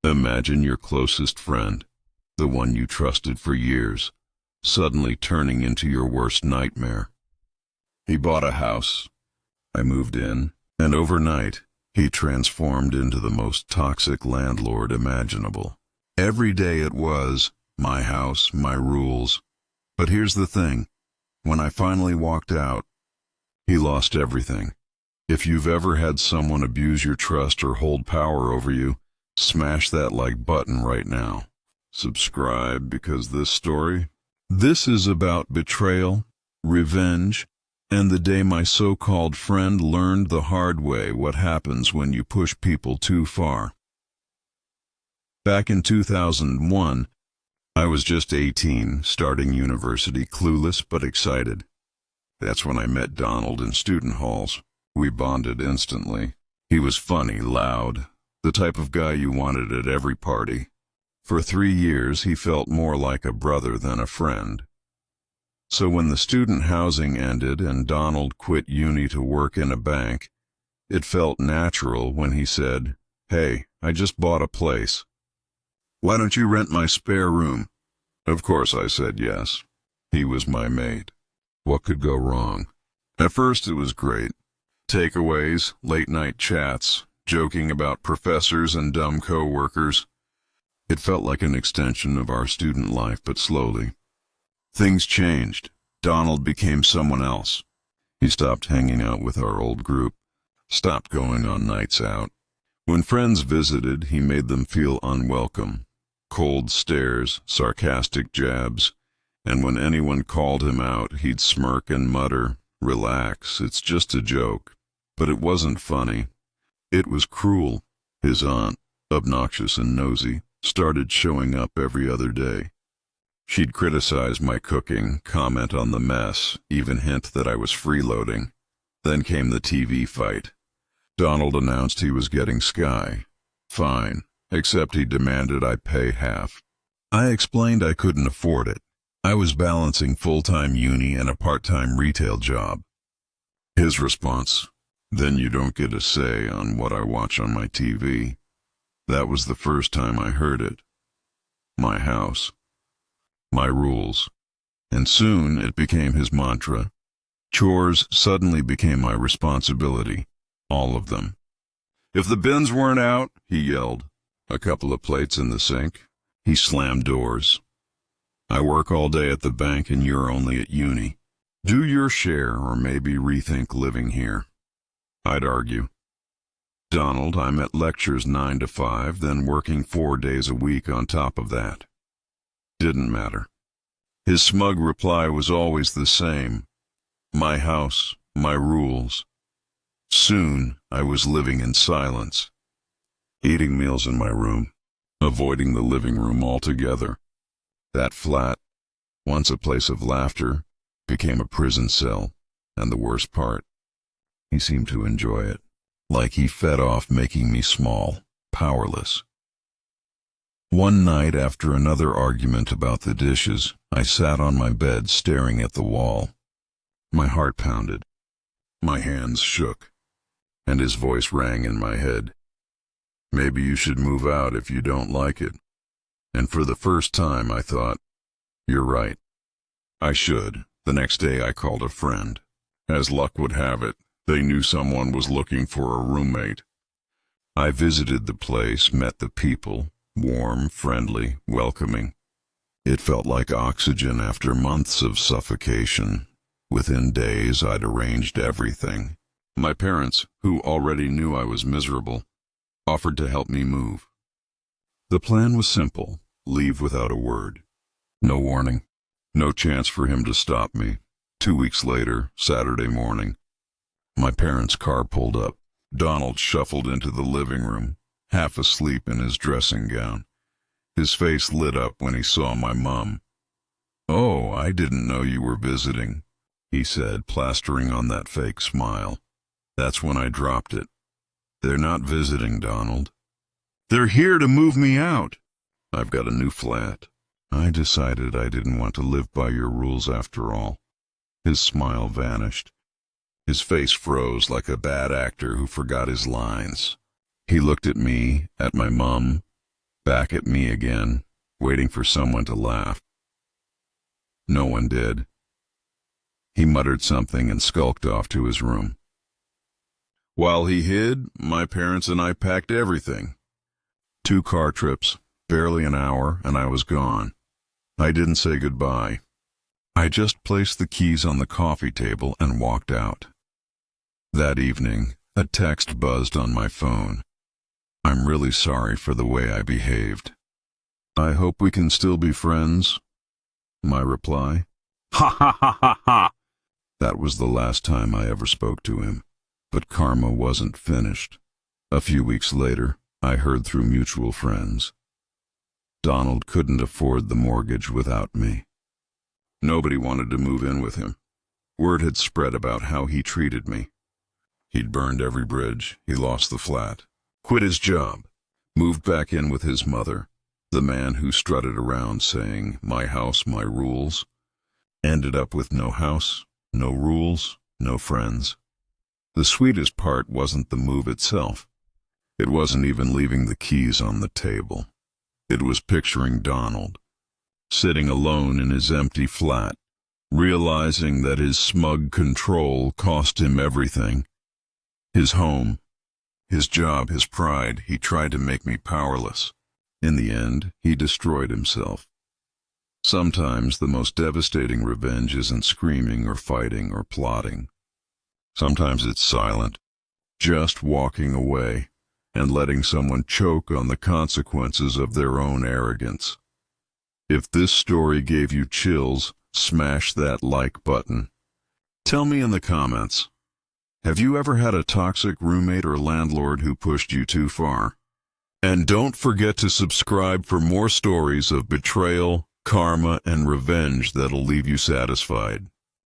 Imagine your closest friend, the one you trusted for years, suddenly turning into your worst nightmare. He bought a house. I moved in, and overnight, he transformed into the most toxic landlord imaginable. Every day it was, my house, my rules. But here's the thing. When I finally walked out, he lost everything. If you've ever had someone abuse your trust or hold power over you, smash that like button right now. Subscribe, because this is about betrayal, revenge, and the day my so-called friend learned the hard way what happens when you push people too far. Back in 2001, I was just 18, starting university, clueless but excited. That's when I met Donald in student halls. We bonded instantly. He was funny, loud, the type of guy you wanted at every party. For 3 years, he felt more like a brother than a friend. So when the student housing ended and Donald quit uni to work in a bank, it felt natural when he said, "Hey, I just bought a place. Why don't you rent my spare room?" Of course I said yes. He was my mate. What could go wrong? At first it was great. Takeaways, late-night chats, joking about professors and dumb co-workers. It felt like an extension of our student life, but slowly. Things changed. Donald became someone else. He stopped hanging out with our old group, stopped going on nights out. When friends visited, he made them feel unwelcome. Cold stares, sarcastic jabs, and when anyone called him out, he'd smirk and mutter, "Relax, it's just a joke." But it wasn't funny. It was cruel. His aunt, obnoxious and nosy, started showing up every other day. She'd criticize my cooking, comment on the mess, even hint that I was freeloading. Then came the TV fight. Donald announced he was getting Sky. Fine, except he demanded I pay half. I explained I couldn't afford it. I was balancing full-time uni and a part-time retail job. His response, "Then you don't get a say on what I watch on my TV." That was the first time I heard it. My house. My rules. And soon it became his mantra. Chores suddenly became my responsibility. All of them. "If the bins weren't out," he yelled. A couple of plates in the sink. He slammed doors. "I work all day at the bank and you're only at uni. Do your share or maybe rethink living here." I'd argue, "Donald, I'm at lectures 9 to 5, then working 4 days a week on top of that." Didn't matter. His smug reply was always the same. My house, my rules. Soon, I was living in silence. Eating meals in my room, avoiding the living room altogether. That flat, once a place of laughter, became a prison cell, and the worst part, he seemed to enjoy it, like he fed off making me small, powerless. One night, after another argument about the dishes, I sat on my bed staring at the wall. My heart pounded. My hands shook, and his voice rang in my head. "Maybe you should move out if you don't like it." And for the first time I thought, you're right. I should. The next day I called a friend. As luck would have it, they knew someone was looking for a roommate. I visited the place, met the people, warm, friendly, welcoming. It felt like oxygen after months of suffocation. Within days I'd arranged everything. My parents, who already knew I was miserable, offered to help me move. The plan was simple: leave without a word. No warning. No chance for him to stop me. 2 weeks later, Saturday morning, my parents' car pulled up. Donald shuffled into the living room, half asleep in his dressing gown. His face lit up when he saw my mom. "Oh, I didn't know you were visiting," he said, plastering on that fake smile. That's when I dropped it. "They're not visiting, Donald. They're here to move me out. I've got a new flat. I decided I didn't want to live by your rules after all." His smile vanished. His face froze like a bad actor who forgot his lines. He looked at me, at my mom, Back at me again, waiting for someone to laugh. No one did. He muttered something and skulked off to his room. While he hid, my parents and I packed everything. 2 car trips, barely an hour, and I was gone. I didn't say goodbye. I just placed the keys on the coffee table and walked out. That evening, a text buzzed on my phone. I'm really sorry for the way I behaved. I hope we can still be friends. My reply. Ha ha ha ha ha! That was the last time I ever spoke to him. But karma wasn't finished. A few weeks later, I heard through mutual friends. Donald couldn't afford the mortgage without me. Nobody wanted to move in with him. Word had spread about how he treated me. He'd burned every bridge, he lost the flat, quit his job, moved back in with his mother, the man who strutted around saying, "My house, my rules," ended up with no house, no rules, no friends. The sweetest part wasn't the move itself. It wasn't even leaving the keys on the table. It was picturing Donald, sitting alone in his empty flat, realizing that his smug control cost him everything. His home, his job, his pride. He tried to make me powerless. In the end, he destroyed himself. Sometimes the most devastating revenge isn't screaming or fighting or plotting. Sometimes it's silent, just walking away and letting someone choke on the consequences of their own arrogance. If this story gave you chills, smash that like button. Tell me in the comments, have you ever had a toxic roommate or landlord who pushed you too far? And don't forget to subscribe for more stories of betrayal, karma, and revenge that'll leave you satisfied.